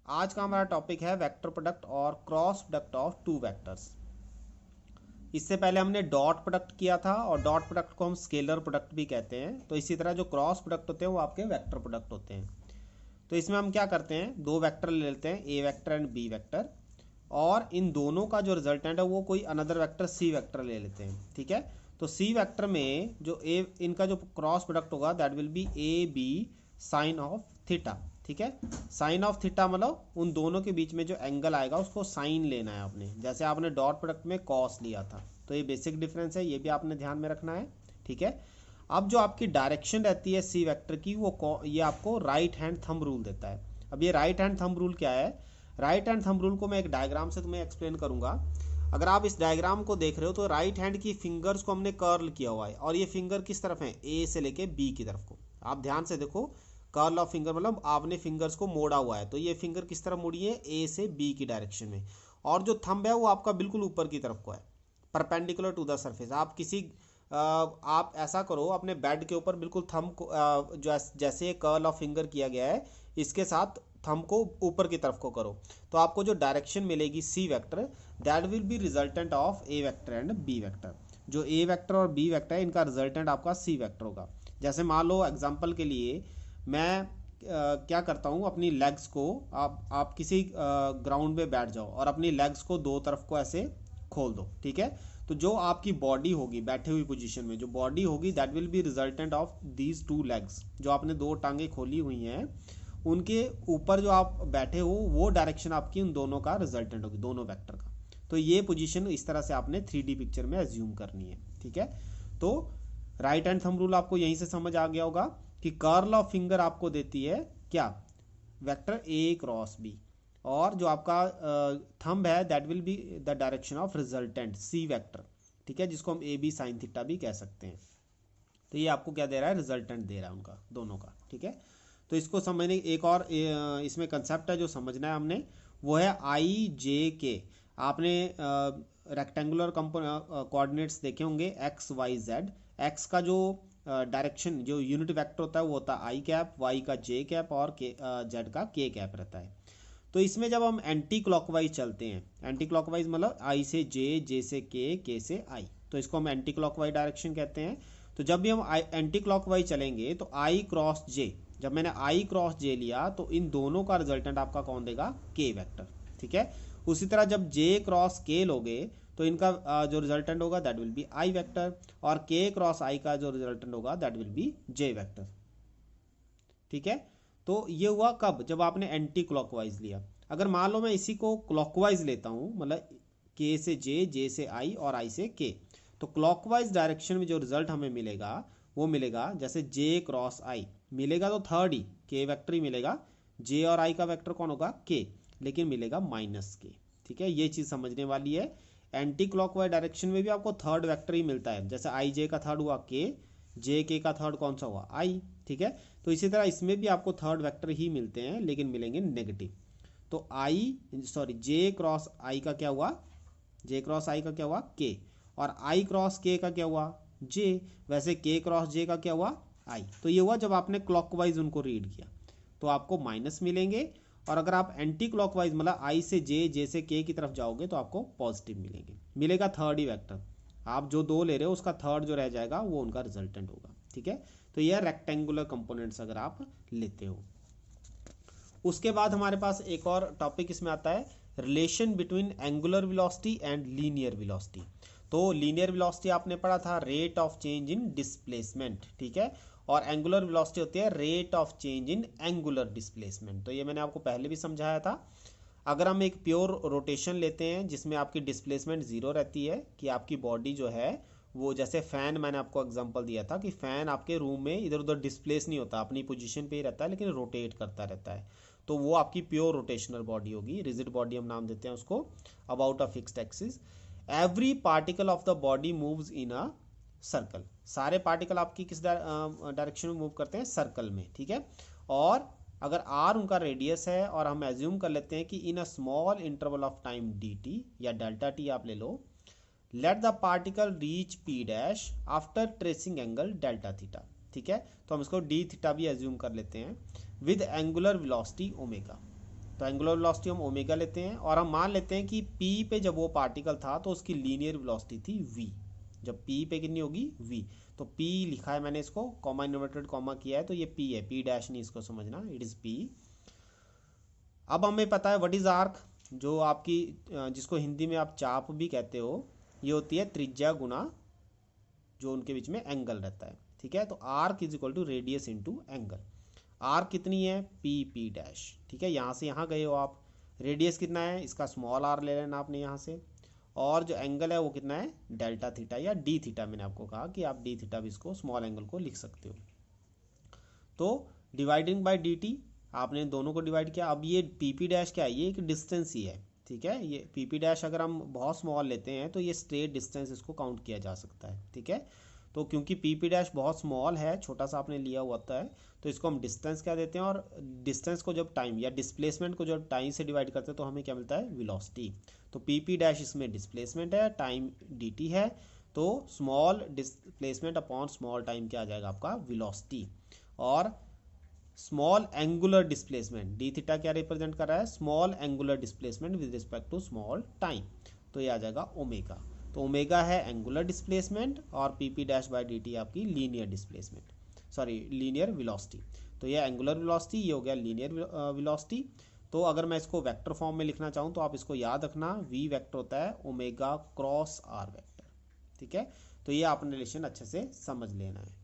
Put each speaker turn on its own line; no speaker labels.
आज का हमारा टॉपिक है वेक्टर प्रोडक्ट और cross product of two vectors. इससे पहले हमने डॉट प्रोडक्ट किया था और डॉट प्रोडक्ट को हम स्केलर प्रोडक्ट भी कहते हैं। तो इसी तरह जो क्रॉस प्रोडक्ट होते हैं वो आपके वेक्टर प्रोडक्ट होते हैं। तो इसमें हम क्या करते हैं, दो वेक्टर ले लेते हैं, ए वेक्टर एंड बी वेक्टर, और इन दोनों का जो रिजल्टेंट है वो कोई अनदर वेक्टर सी वेक्टर ले लेते हैं। ठीक है, तो सी वेक्टर में जो ए इनका जो क्रॉस प्रोडक्ट होगा that will be A B sine of theta. ठीक है, साइन ऑफ थीटा मतलब उन दोनों के बीच में जो एंगल आएगा उसको साइन लेना है आपने, जैसे आपने डॉट प्रोडक्ट में कॉस लिया था। तो ये बेसिक डिफरेंस है, ये भी आपने ध्यान में रखना है। ठीक है, अब जो आपकी डायरेक्शन रहती है सी वेक्टर की वो ये आपको राइट हैंड थंब रूल देता है। अब ये राइट हैंड थंब रूल क्या है? राइट हैंड थंब रूल को मैं एक डायग्राम से तुम्हें एक्सप्लेन करूंगा। अगर आप इस डायग्राम को देख रहे हो तो राइट हैंड की फिंगर्स को हमने कर्ल किया हुआ है और ये फिंगर किस तरफ है? ए से लेके बी की तरफ को। आप ध्यान से देखो, कर्ल ऑफ फिंगर मतलब आपने फिंगर्स को मोड़ा हुआ है, तो ये फिंगर किस तरफ मुड़ी है? ए से बी की डायरेक्शन में। और जो थंब है वो आपका बिल्कुल ऊपर की तरफ को है, परपेंडिकुलर टू द सरफेस। आप किसी आप ऐसा करो, अपने बेड के ऊपर बिल्कुल थंब को जो जैसे कर्ल ऑफ फिंगर किया गया है इसके साथ थंब को ऊपर की तरफ को करो, तो आपको जो डायरेक्शन मिलेगी C vector that will be resultant of A vector and B vector. जो ए वेक्टर और बी वेक्टर है इनका रिजल्टेंट आपका सी वेक्टर होगा। जैसे मान लो एग्जांपल के लिए मैं क्या करता हूँ, अपनी लेग्स को आप किसी ग्राउंड में बैठ जाओ और अपनी लेग्स को दो तरफ को ऐसे खोल दो। ठीक है, तो जो आपकी बॉडी होगी बैठे हुई पोजीशन में, जो बॉडी होगी that will be resultant of these two legs. जो आपने दो टांगे खोली हुई हैं उनके ऊपर जो आप बैठे हो वो डायरेक्शन आपकी उन दोनों का रिजल्टेंट होगी, दोनों वेक्टर का। तो ये पोजीशन इस तरह से आपने 3D पिक्चर में एज्यूम करनी है। ठीक है, तो राइट हैंड थंब रूल आपको यहीं से समझ आ गया होगा कि कर्ल ऑफ फिंगर आपको देती है क्या? वेक्टर ए क्रॉस बी, और जो आपका थंब है that will be the direction of resultant C vector. ठीक है, जिसको हम ए बी साइन थीटा भी कह सकते हैं। तो ये आपको क्या दे रहा है? रिजल्टेंट दे रहा है उनका, दोनों का। ठीक है, तो इसको समझने एक और इसमें कंसेप्ट है जो समझना है हमने, वो है आई जे के। आपने रेक्टेंगुलर कोऑर्डिनेट्स देखे होंगे, एक्स वाई जेड। एक्स का जो डायरेक्शन जो यूनिट वेक्टर होता है वो होता है आई कैप, वाई का जे कैप और जेड का के कैप रहता है। तो इसमें जब हम एंटी क्लॉकवाइज चलते हैं, एंटी क्लॉकवाइज मतलब आई से जे, जे से के से आई, तो इसको हम एंटी क्लॉकवाइज डायरेक्शन कहते हैं। तो जब भी हम एंटी क्लॉकवाइज चलेंगे तो आई क्रॉस जे, जब मैंने आई क्रॉस जे लिया तो इन दोनों का रिजल्टेंट आपका कौन देगा? के वेक्टर। ठीक है, उसी तरह जब जे क्रॉस के लोगे तो इनका जो रिजल्टेंट होगा that will be I vector, और के क्रॉस आई का जो रिजल्टेंट होगा that will be J vector. ठीक है, तो ये हुआ कब? जब आपने एंटी क्लॉकवाइज लिया। अगर मान लो मैं इसी को क्लॉकवाइज लेता हूँ, मतलब के से जे से आई और आई से के, तो क्लॉकवाइज डायरेक्शन में जो रिजल्ट हमें मिलेगा वो मिलेगा जैसे जे क्रॉस आई मिलेगा तो थर्ड ही के वेक्टर ही मिलेगा। जे और आई का वेक्टर कौन होगा? के, लेकिन मिलेगा माइनस के। ठीक है, ये चीज़ समझने वाली है। एंटी क्लॉकवाइज डायरेक्शन में भी आपको थर्ड वेक्टर ही मिलता है, जैसे आई जे का थर्ड हुआ के, जे के का थर्ड कौन सा हुआ? आई। ठीक है, तो इसी तरह इसमें भी आपको थर्ड वेक्टर ही मिलते हैं लेकिन मिलेंगे नेगेटिव। तो आई सॉरी जे क्रॉस आई का क्या हुआ? जे क्रॉस आई का क्या हुआ? के, और आई क्रॉस के का क्या हुआ? जे। वैसे के क्रॉस जे का क्या हुआ? आई। तो ये हुआ जब आपने क्लॉकवाइज उनको रीड किया तो आपको माइनस मिलेंगे, और अगर आप एंटी क्लॉकवाइज मतलब आई से जे से के की तरफ जाओगे तो आपको पॉजिटिव मिलेगा थर्ड ही वेक्टर। आप जो दो ले रहे हो उसका थर्ड जो रह जाएगा वो उनका रिजल्टेंट होगा। ठीक है, तो यह रेक्टेंगुलर कंपोनेंट्स अगर आप लेते हो। उसके बाद हमारे पास एक और टॉपिक इसमें आता है, relation between angular velocity and linear velocity. तो लीनियर वेलोसिटी आपने पढ़ा था rate of change in displacement. ठीक है, और एंगुलर वेलोसिटी होती है rate of change in angular displacement. तो ये मैंने आपको पहले भी समझाया था। अगर हम एक प्योर रोटेशन लेते हैं जिसमें आपकी डिस्प्लेसमेंट जीरो रहती है, कि आपकी बॉडी जो है वो जैसे फैन, मैंने आपको एग्जांपल दिया था कि फैन आपके रूम में इधर उधर डिस्प्लेस नहीं होता, अपनी पोजीशन पे ही रहता है लेकिन रोटेट करता रहता है, तो वो आपकी प्योर रोटेशनल बॉडी होगी। रिजिड बॉडी हम नाम देते हैं उसको, about a fixed axis. Every particle of the body moves in a circle. सारे पार्टिकल आपकी किस डायरेक्शन में मूव करते हैं? सर्कल में। ठीक है, और अगर आर उनका रेडियस है और हम एज्यूम कर लेते हैं कि in a small interval of time d t या डेल्टा टी आप ले लो, let the particle reach P dash after tracing angle delta theta. ठीक है, तो हम इसको डी थीटा भी एज्यूम कर लेते हैं विद एंगुलर वेलोसिटी ओमेगा। तो एंगुलर वेलोसिटी हम ओमेगा लेते हैं और हम मान लेते हैं कि पी पे जब वो पार्टिकल था तो उसकी लीनियर वेलोसिटी थी वी। जब पी पे कितनी होगी वी, तो पी लिखा है मैंने, इसको कॉमा इन्वर्टेड कॉमा किया है, तो ये पी है, पी डैश नहीं इसको समझना, इट इज़ पी। अब हमें पता है व्हाट इज आर्क, जो आपकी जिसको हिंदी में आप चाप भी कहते हो, ये होती है त्रिज्या गुना जो उनके बीच में एंगल रहता है। ठीक है, तो arc is equal to radius into angle. Arc कितनी है, पी पी डैश। ठीक है, यहाँ से यहाँ गए हो आप, रेडियस कितना है, इसका स्मॉल आर ले लेना आपने यहाँ से, और जो एंगल है वो कितना है, डेल्टा थीटा या डी थीटा। मैंने आपको कहा कि आप डी थीटा भी इसको स्मॉल एंगल को लिख सकते हो। तो डिवाइडिंग बाय डी टी, आपने दोनों को डिवाइड किया। अब ये पी पी डैश क्या है, ये एक डिस्टेंस ही है। ठीक है, ये पी पी डैश अगर हम बहुत स्मॉल लेते हैं तो ये स्ट्रेट डिस्टेंस इसको काउंट किया जा सकता है। ठीक है, तो क्योंकि पी पी डैश बहुत स्मॉल है, छोटा सा आपने लिया हुआ होता है, तो इसको हम डिस्टेंस क्या देते हैं, और डिस्टेंस को जब टाइम या डिस्प्लेसमेंट को जब टाइम से डिवाइड करते हैं तो हमें क्या मिलता है, वेलोसिटी। तो पी पी डैश इसमें डिस्प्लेसमेंट है, टाइम डी टी है, तो small displacement upon small time क्या आ जाएगा आपका, वेलोसिटी। और small angular displacement, d theta क्या रिप्रेजेंट कर रहा है, small angular displacement with respect to small time, तो ये आ जाएगा ओमेगा। तो ओमेगा है एंगुलर डिस्प्लेसमेंट और P P dash by d t आपकी linear displacement, sorry linear velocity. तो ये एंगुलर वेलोसिटी, ये हो गया लीनियर वेलोसिटी। तो अगर मैं इसको वेक्टर फॉर्म में लिखना चाहूँ तो आप इसको याद रखना, वी वेक्टर होता है ओमेगा क्रॉस आर वेक्टर। ठीक है, तो ये आपने रिलेशन अच्छे से समझ लेना है।